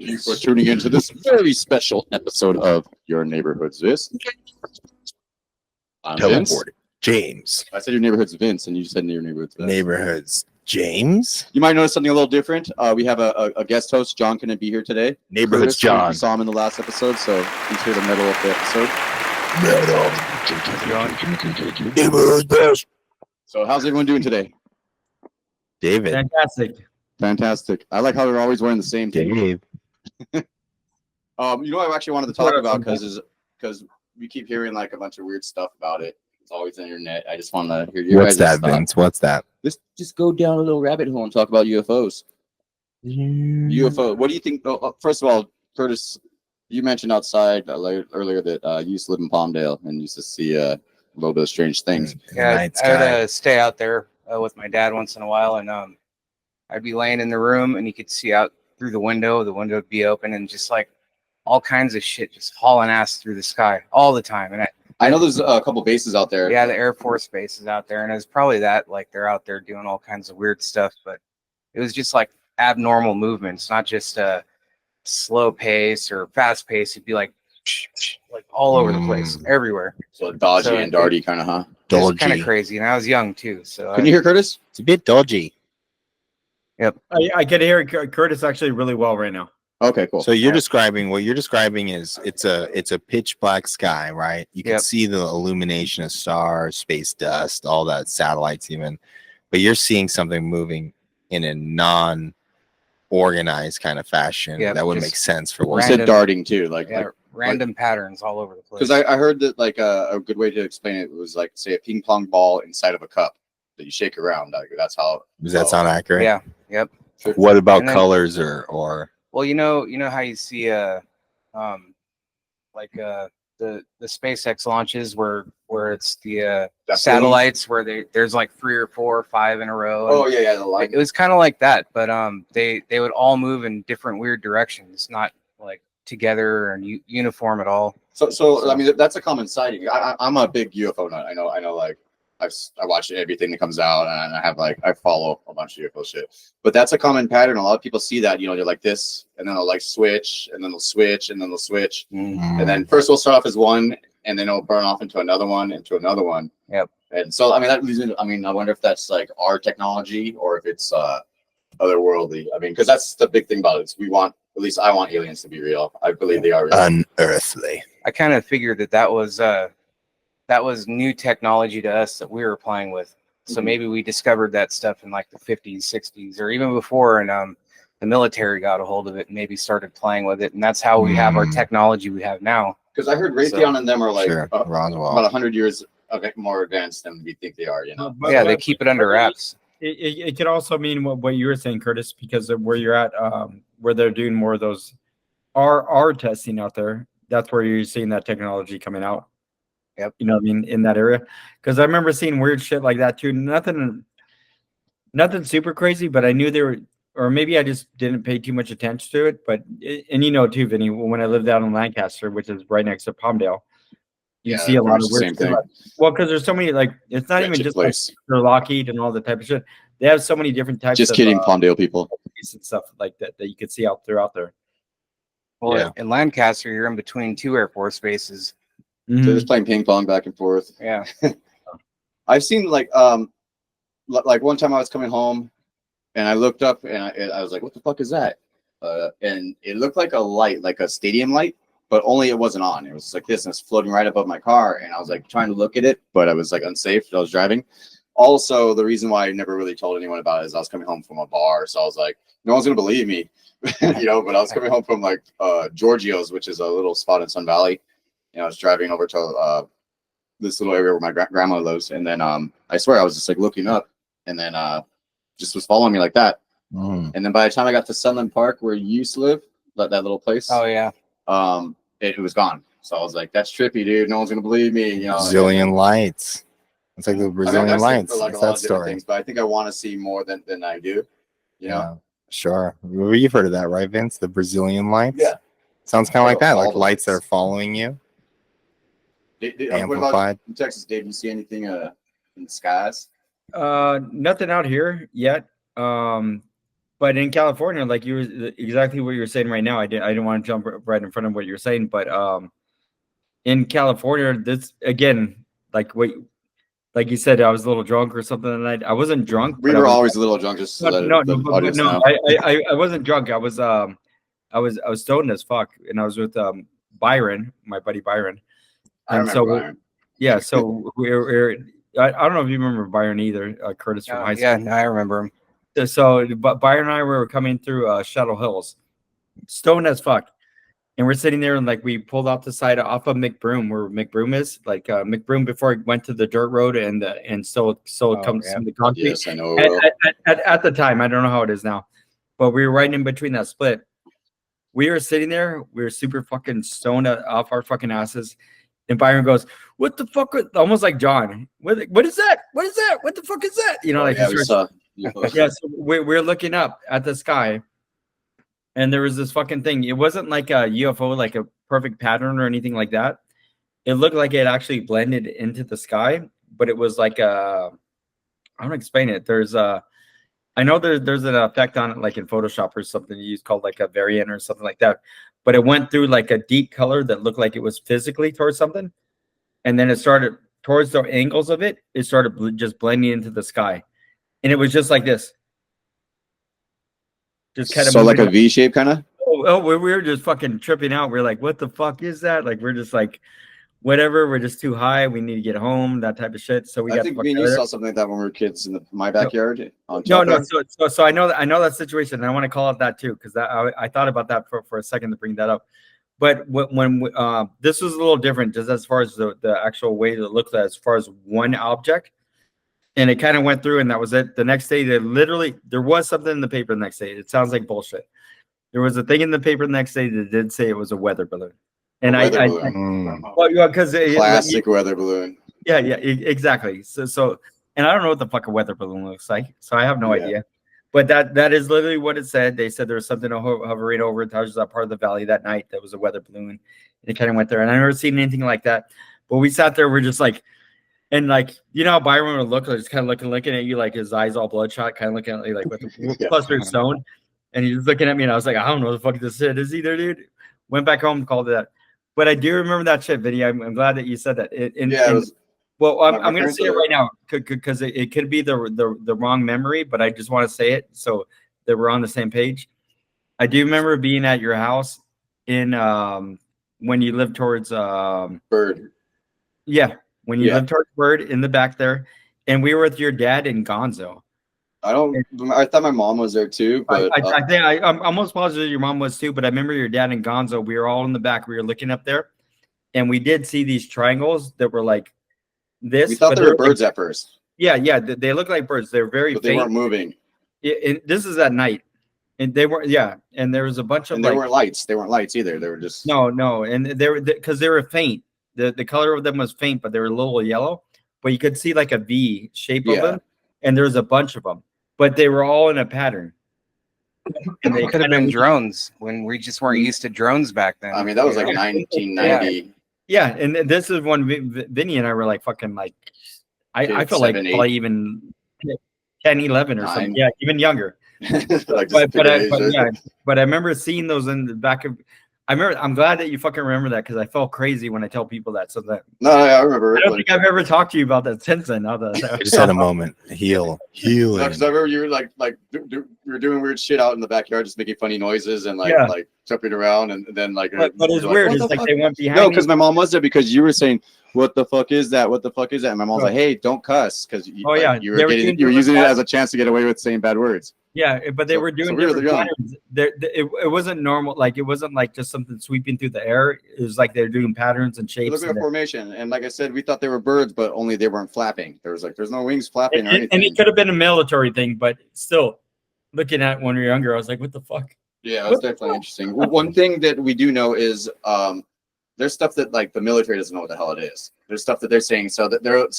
you for tuning into this very special episode of Your Neighborhood's Vince. I'm Vince. Teleported. James. I said your neighborhood's Vince, and you said your neighborhood's Vince. Neighborhood's James. You might notice something a little different. We have a guest host. John couldn't be here today. Neighborhood's Curtis, John. You saw him in the last episode, so he's here to middle of the episode. Neighborhood's best. So how's everyone doing today? David. Fantastic. I like how they're always wearing the same thing. Dave. You know what I actually wanted to talk about because we keep hearing like a bunch of weird stuff about it. It's always on the internet. I just want to hear your What's guys' that, Vince? What's that? Just go down a little rabbit hole and talk about UFOs. UFO. What do you think? First of all, Curtis, you mentioned outside earlier that you used to live in Palmdale and used to see a little bit of strange things. Yeah, I would stay out there with my dad once in a while, and I'd be laying in the room, and you could see out through the window. The window would be open, and just like all kinds of shit just hauling ass through the sky all the time. And I know there's a couple bases out there. Yeah, the Air Force base is out there, and it's probably that, like they're out there doing all kinds of weird stuff. But it was just like abnormal movements, not just a slow pace or fast pace. It'd be like all over the place, everywhere. So dodgy and darty kind of, huh? It's kind of crazy, and I was young too. So can you hear Curtis? It's a bit dodgy. Yep, I can hear Curtis actually really well right now. Okay, cool. So what you're describing is it's a pitch black sky, right? You can see the illumination of stars, space dust, all that, satellites even, but you're seeing something moving in a non-organized kind of fashion. That would make sense for what you said. Darting too, like random patterns all over the place. Because I heard that like a good way to explain it was like, say, a ping pong ball inside of a cup that you shake around. Like, that's how. Does that sound accurate? Yeah. Yep. What about colors or? Well, you know how you see the SpaceX launches where it's the satellites where there's like 3 or 4 or 5 in a row. Oh yeah, the line. It was kind of like that, but they would all move in different weird directions, not like together and uniform at all. So I mean, that's a common sighting. I'm a big UFO nut. I know like I watch everything that comes out, and I follow a bunch of UFO shit. But that's a common pattern. A lot of people see that, they're like this, and then they'll like switch, and then they'll switch, and then they'll switch. Mm-hmm. And then first we'll start off as one, and then it'll burn off into another one, into one. Yep. And so, I mean, that reason, I wonder if that's like our technology or if it's otherworldly. I mean, because that's the big thing about it. Is at least I want aliens to be real. I believe they are real. Unearthly. I kind of figured that was new technology to us that we were playing with. So maybe we discovered that stuff in like the 50s, 60s, or even before, and the military got a hold of it and maybe started playing with it, and that's how we have our technology we have now. Because I heard Raytheon and them are like about 100 years more advanced than we think they are. Yeah, they keep it under wraps. It could also mean what you were saying, Curtis, because of where you're at, where they're doing more of those R testing out there. That's where you're seeing that technology coming out. Yep. You know what I mean? In that area. Because I remember seeing weird shit like that too. Nothing super crazy, but I knew they were, or maybe I just didn't pay too much attention to it. But, and too, Vinny, when I lived out in Lancaster, which is right next to Palmdale, you see a lot of weird shit. Well, because there's so many, like, it's not even just like Lockheed and all the type of shit. They have so many different types Just kidding, Palmdale people. And stuff like that you could see out there. Well, in Lancaster, you're in between 2 Air Force bases. So they're just playing ping pong back and forth. Yeah. I've seen like one time I was coming home and I looked up and I was like, what the fuck is that? And it looked like a light, like a stadium light, but only it wasn't on. It was like this, and it's floating right above my car. And I was like trying to look at it, but I was like unsafe. I was driving. Also, the reason why I never really told anyone about it is I was coming home from a bar. So I was like, no one's going to believe me, but I was coming home from like Giorgio's, which is a little spot in Sun Valley. I was driving over to this little area where my grandma lives, and then I swear I was just like looking up, and then just was following me like that. And then by the time I got to Sunland Park, where you used to live, that little place, it was gone. So I was like, "That's trippy, dude. No one's gonna believe me." Brazilian lights. It's like the Brazilian lights. Like that story. Things, but I think I want to see more than I do. Yeah, sure. You've heard of that, right, Vince? The Brazilian lights. Yeah. Sounds kind of like that, like lights that are following you. Amplified. What about in Texas, Dave? You see anything in the skies? Nothing out here yet. but in California, like you were exactly what you're saying right now. I didn't want to jump right in front of what you're saying, but in California, this again, like you said, I was a little drunk or something that night. I wasn't drunk. We but were I was, always a little drunk, just to let the audience no, know. I wasn't drunk. I was stoned as fuck, and I was with Byron, my buddy Byron, I and remember so Byron. yeah, so we're I don't know if you remember Byron either, Curtis from high school. Yeah, no, I remember him. So, but Byron and I were coming through Shadow Hills, stoned as fuck, and we're sitting there and like we pulled off the side off of McBroom, where McBroom is, like McBroom before it went to the dirt road and so it comes yeah. from the concrete. Yes, I know. It will. At the time, I don't know how it is now, but we were right in between that split. We were sitting there, we were super fucking stoned off our fucking asses. And Byron goes, "What the fuck?" Almost like John. What is that? What is that? What the fuck is that? You know, like yeah, he we starts- saw. yeah. So we're looking up at the sky, and there was this fucking thing. It wasn't like a UFO, like a perfect pattern or anything like that. It looked like it actually blended into the sky, but it was like I don't explain it. I know there's an effect on it, like in Photoshop or something you use called like a variant or something like that. But it went through like a deep color that looked like it was physically towards something, and then it started towards the angles of it. It started just blending into the sky, and it was just like this, just kind of So like a V shape, kind of. we were just fucking tripping out. We're like, what the fuck is that? Like we're just like, whatever. We're just too high. We need to get home. That type of shit. So we I got. think me and you saw something like that when we were kids in my backyard. No. So I know that situation, and I want to call it that too, because I thought about that for a second to bring that up. But when this was a little different, just as far as the actual way to look at it, as far as one object, and it kind of went through, and that was it. The next day, there was something in the paper. The next day, it sounds like bullshit. There was a thing in the paper the next day that did say it was a weather balloon, and because classic weather balloon. Yeah, exactly. So, and I don't know what the fuck a weather balloon looks like, so I have no idea. But that is literally what it said. They said there was something hovering over that part of the valley that night that was a weather balloon. And it kind of went there, and I never seen anything like that. But we sat there, we're just like, and like, you know how Byron would look, like, just kind of looking at you, like his eyes all bloodshot, kind of looking at you like, what the plus they're stoned. And he's looking at me, and I was like, I don't know what the fuck this shit is either, dude. Went back home and called it that. But I do remember that shit, Vinny. I'm glad that you said that. Well, I'm going to say it right now because it could be the wrong memory, but I just want to say it so that we're on the same page. I do remember being at your house in when you lived towards Bird. Yeah, when you lived towards Bird in the back there, and we were with your dad in Gonzo. I thought my mom was there too, but I think I'm almost positive your mom was too. But I remember your dad in Gonzo. We were all in the back. We were looking up there, and we did see these triangles that were like this. We thought they were birds at first. Yeah, they look like birds. They're very but faint. They weren't moving. This is at night, and they were and there was a bunch of and they weren't lights. They weren't lights either. They were just no, and they were because they were faint. The color of them was faint, but they were a little yellow. But you could see like a V shape of them, and there was a bunch of them, but they were all in a pattern. And they could have been drones when we just weren't used to drones back then. I mean, that was like 1990. Yeah, and this is when Vinny and I were like fucking like, I felt like probably even 10, 11 or something. Yeah, even younger. But I remember seeing those in the back of. I'm glad that you fucking remember that because I felt crazy when I tell people that. So that I remember. I don't think I've ever talked to you about that since then. I just had a moment. Healing. Because I remember you were like you were doing weird shit out in the backyard, just making funny noises and like jumping around, and then like. But it's weird. It's like they went behind. No, because my mom was there because you were saying, "What the fuck is that? What the fuck is that?" And my mom's like, "Hey, don't cuss," because you were using it as a chance to get away with saying bad words. Yeah, but they were doing different patterns. It wasn't normal. Like it wasn't like just something sweeping through the air. It was like they're doing patterns and shapes. Look at formation, and like I said, we thought they were birds, but only they weren't flapping. There's no wings flapping or anything. And it could have been a military thing, but still, looking at when we were younger, I was like, "What the fuck?" Yeah, that's definitely interesting. One thing that we do know is there's stuff that like the military doesn't know what the hell it is. There's stuff that they're saying, so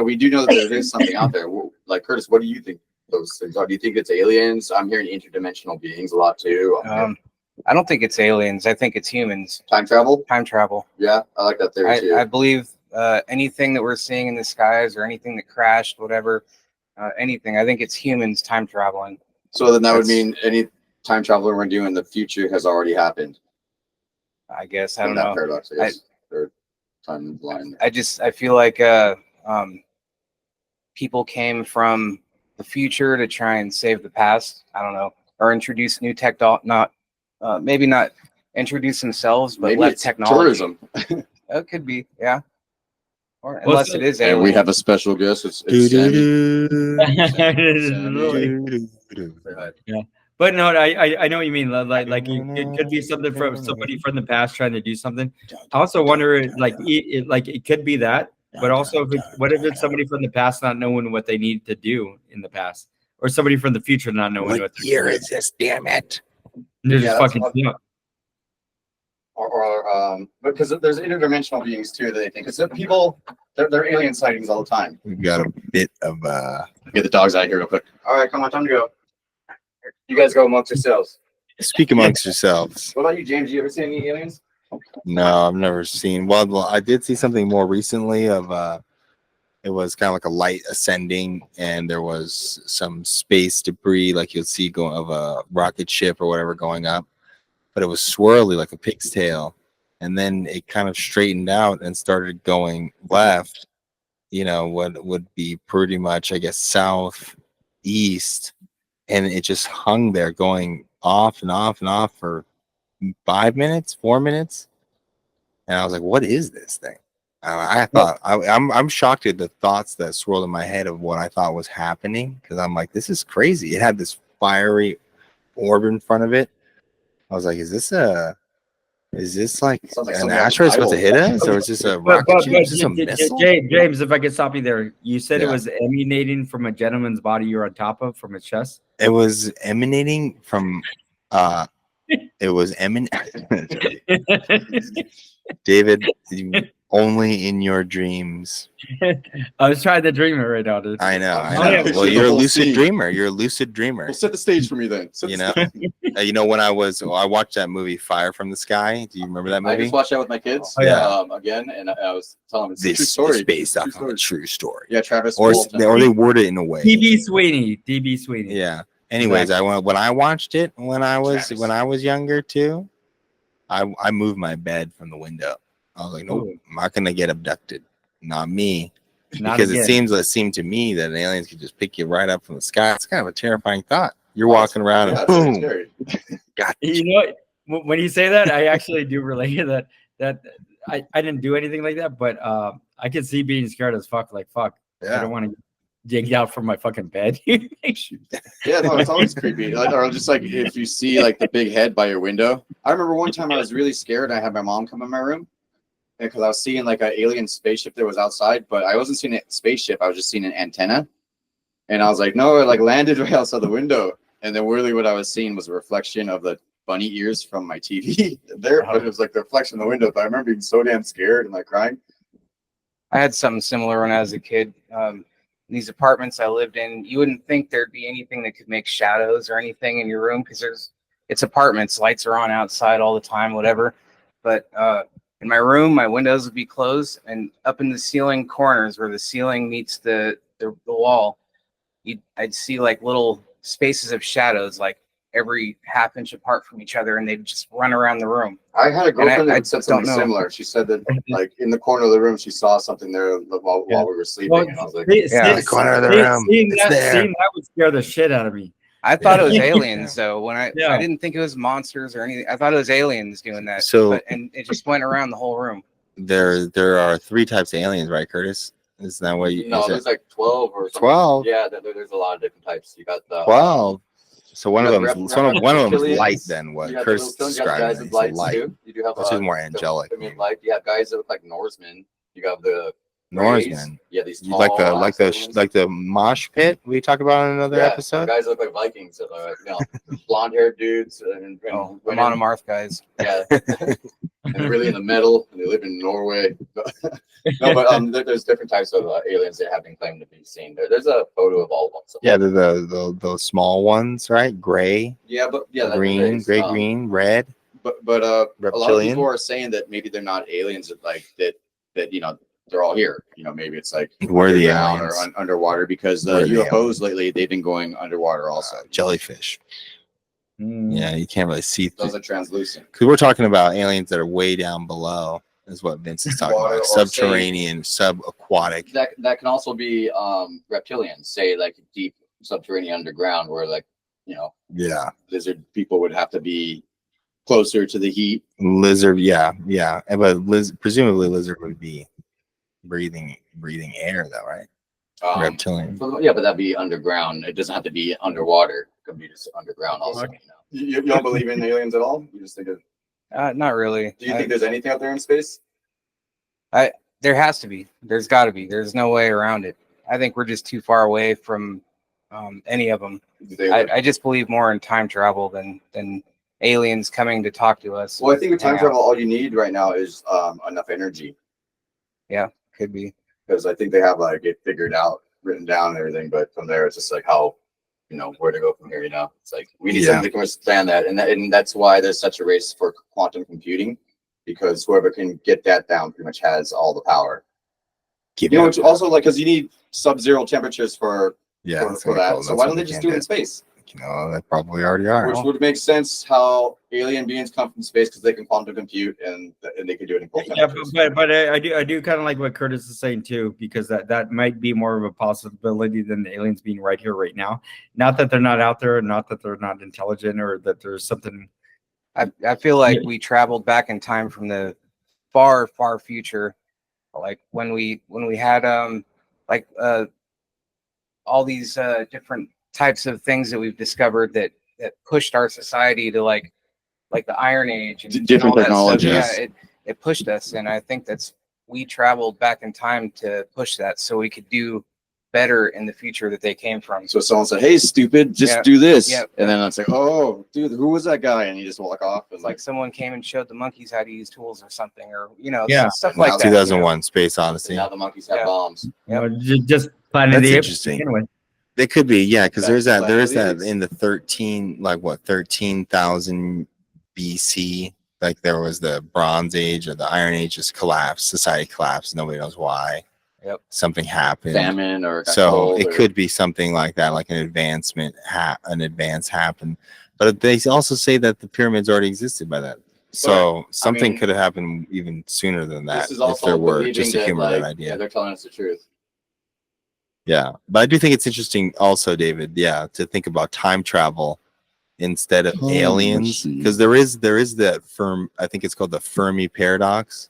we do know that there is something out there. Like Curtis, what do you think those things are? Do you think it's aliens? I'm hearing interdimensional beings a lot too. I don't think it's aliens. I think it's humans. Time travel. Yeah, I like that theory too. I believe anything that we're seeing in the skies or anything that crashed, whatever, anything. I think it's humans time traveling. So then that would mean time travel we're doing in the future has already happened. I guess I In don't that know. paradox, I guess, or timeline. I feel like people came from the future to try and save the past. I don't know, or introduce new tech. Not maybe not introduce themselves, but Maybe left it's technology. tourism. It could be, yeah. Or Well, unless so- it is And alien. we have a special guest. It's Sammy. Yeah, but no, I know what you mean. Like it could be something from somebody from the past trying to do something. I also wonder, like it could be that, but also what if it's somebody from the past not knowing what they need to do in the past, or somebody from the future not knowing what year is this? Damn it! they're Yeah, just that's fucking. what- Yeah. Because there's interdimensional beings too that they think because people they're alien sightings all the time. We've got a bit of Get the dogs out of here real quick. All right, come on, time to go. You guys go amongst yourselves. speak amongst yourselves. What about you, James? You ever seen any aliens? No, I've never seen. Well, I did see something more recently of it was kind of like a light ascending, and there was some space debris, like you'll see going of a rocket ship or whatever going up, but it was swirly like a pig's tail, and then it kind of straightened out and started going left. You know, what would be pretty much, I guess, southeast, and it just hung there, going off and off and off for 5 minutes, 4 minutes. And I was like, what is this thing? I thought I'm shocked at the thoughts that swirled in my head of what I thought was happening, because I'm like, this is crazy. It had this fiery orb in front of it. I was like, is this like Sounds like an something out of asteroid supposed to the hit us, or is this a But, rocket ship? Is this a missile? James, if I could stop you there, you said it Yeah. was emanating from a gentleman's body you're on top of, from his chest. It was emanating from it was David, only in your dreams. I was trying to dream it right now, dude. I know. yeah, Well, picture you're the a whole lucid scene. dreamer. You're a lucid dreamer. Well, set the stage for me then. You know, when I watched that movie Fire from the Sky. Do you remember that I movie? just watched that with my kids. Oh, yeah. Again, and I was telling them it's a true This story. is based True off of story. a true story. Yeah, Travis. Or Walton. they word it in a way. DB Sweeney. Yeah. Anyways, when I watched it when I Travis. was younger too, I moved my bed from the window. I was like, nope, Ooh. I'm not gonna get abducted. Not me. Not Because again. it seemed to me that aliens could just pick you right up from the sky. It's kind of a terrifying thought. You're walking around Yeah, and that's really boom, scary. got You know what? When you say that, I actually do relate to that I didn't do anything like that, but I could see being scared as fuck. Like fuck, I Yeah. don't want to dig out from my fucking bed. Yeah, no, it's always creepy. Or just like if you see like the big head by your window. I remember one time I was really scared. I had my mom come in my room because I was seeing like an alien spaceship that was outside, but I wasn't seeing a spaceship. I was just seeing an antenna, and I was like, no, it like landed right outside the window. And then really, what I was seeing was a reflection of the bunny ears from my TV there, but it was like the reflection in the window. But I remember being so damn scared and like crying. I had something similar when I was a kid. These apartments I lived in, you wouldn't think there'd be anything that could make shadows or anything in your room because it's apartments, lights are on outside all the time, whatever. But in my room, my windows would be closed, and up in the ceiling corners where the ceiling meets the wall, I'd see like little spaces of shadows, like every half inch apart from each other, and they'd just run around the room. I had a girlfriend I that said something don't know. similar. She said that like in the corner of the room, she saw something there while we were sleeping. Well, and I was like, Yeah. the corner of the room. Seeing It's that, there. seeing that would scare the shit out of me. I thought it was aliens, though. When I Yeah. didn't think it was monsters or anything. I thought it was aliens doing that. So- and it just went around the whole room. There are 3 types of aliens, right, Curtis? Isn't that what you? no, is it there's like 12 or something. 12? Yeah, there's a lot of different types. You got the 12. So one You of got them, the one of them is reptilians, light. Then what you got the Curtis reptilians, you got the guys described with is lights light. too. You do have This is more angelic. I mean, light. You have guys that look like Norsemen. You got the Norsemen. Yeah, these You tall, like the mosh pit we talked about in another episode. Guys look like Vikings. That are, blonde-haired dudes and Oh, the women. monomarth guys. Yeah, and really in the metal. And they live in Norway. No, but there's different types of aliens that have been claimed to be seen. There's a photo of all of them. So. Yeah, they're those small ones, right? Gray, green, green, red. But a lot of Reptilian. people are saying that maybe they're not aliens. Like that they're all here. Maybe it's like We're the underground aliens. or underwater because the We're the UFOs lately they've been going underwater also. Jellyfish. Yeah, you can't really see Those through. are translucent. Because we're talking about aliens that are way down below, is what Vince is talking Water about. or say- Subterranean, subaquatic. That can also be reptilians, say like deep subterranean underground, where like Yeah. lizard people would have to be closer to the heat. Lizard, yeah. But presumably lizard would be breathing air though, right? Reptilian. Yeah, but that'd be underground. It doesn't have to be underwater. It could be just underground also. You don't believe in aliens at all? You just think of. Not really. Do you think there's anything out there in space? There has to be. There's got to be. There's no way around it. I think we're just too far away from any of them. I just believe more in time travel than aliens coming to talk to us. Well, I think with time travel, all you need right now is enough energy. Yeah, could be. Because I think they have like it figured out, written down and everything. But from there, it's just like how, where to go from here. It's like we need something to understand that, and that's why there's such a race for quantum computing, because whoever can get that down pretty much has all the power. Which also like because you need sub-zero temperatures for that. So why don't they just do it in space? They probably already are. Which would make sense how alien beings come from space because they can quantum compute and they can do it in cold temperatures. But I do kind of like what Curtis is saying too, because that might be more of a possibility than the aliens being right here, right now. Not that they're not out there, not that they're not intelligent, or that there's something. I feel like we traveled back in time from the far future, like when we had all these different types of things that we've discovered that pushed our society to like the Iron Age and different all that stuff. technologies. Yeah, it pushed us, and I think we traveled back in time to push that so we could do better in the future that they came from. So someone said, "Hey, stupid, just do this," Yeah. and then it's like, "Oh, dude, who was that guy?" And you just walk off. It's like someone came and showed the monkeys how to use tools or something, or stuff Like like that. 2001 Space Odyssey. Now the monkeys have bombs. Just Planet of the Apes. Interesting. Anyway. They could be, yeah, because there is that Apes. in the 13,000 BC, like there was the Bronze Age or the Iron Age just collapsed, society collapsed, nobody knows why. Yep. Something happened. Famine or so it could be something like that, like an advance happened. But they also say that the pyramids already existed by then. So something could have happened even sooner than that if there were, just to humor that idea. Yeah, they're telling us the truth. Yeah, but I do think it's interesting also, David, to think about time travel instead of aliens, because there is that I think it's called the Fermi paradox,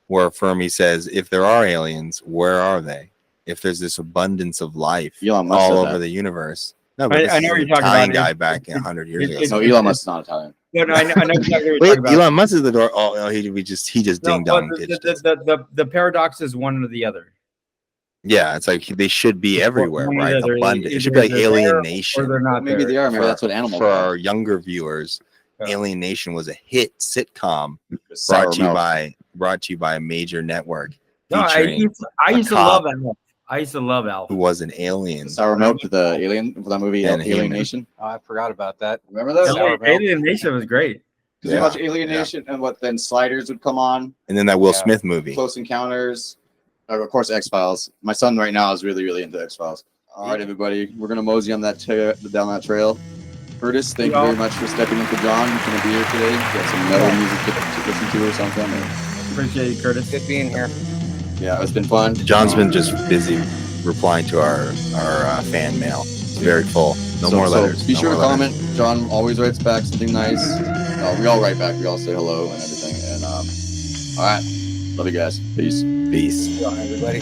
where Fermi says, if there are aliens, where are they? If there's this abundance of life all over the universe. No, but I know what you're talking Italian about. guy back 100 years ago. No, Elon Musk is not Italian. No, I know exactly what you're Wait, talking about. Elon Musk is the door. Oh, no, he just ding dong ditched us. The paradox is one or the other. Yeah, it's like they should be everywhere, One or right? the other. Abundant. It Either should be like they're there Alienation. or they're not Maybe there. they are. Maybe that's what animals For are. our younger viewers, Alienation was a hit sitcom Sour brought to you by a major network. No, I used to love Alf. I used to love Alf. Who was an alien. Sour Milk, the alien, for that movie, And Alienation. Oh, I forgot about that. Remember that? Alienation was great. Because you watch Alienation and then Sliders would come on. And then that Will Smith movie. Close Encounters. Of course, X-Files. My son right now is really, really into X-Files. All right, everybody. We're going to mosey on down that trail. Curtis, thank you very much for stepping in for John. He's going to be here today. Got some metal music to listen to or something. Appreciate it, Curtis. Good being here. Yeah, it's been fun. John's been just busy replying to our fan mail. It's very full. No more letters. Be sure to comment. John always writes back something nice. We all write back. We all say hello and everything. And all right. Love you guys. Peace. Peace. Everybody.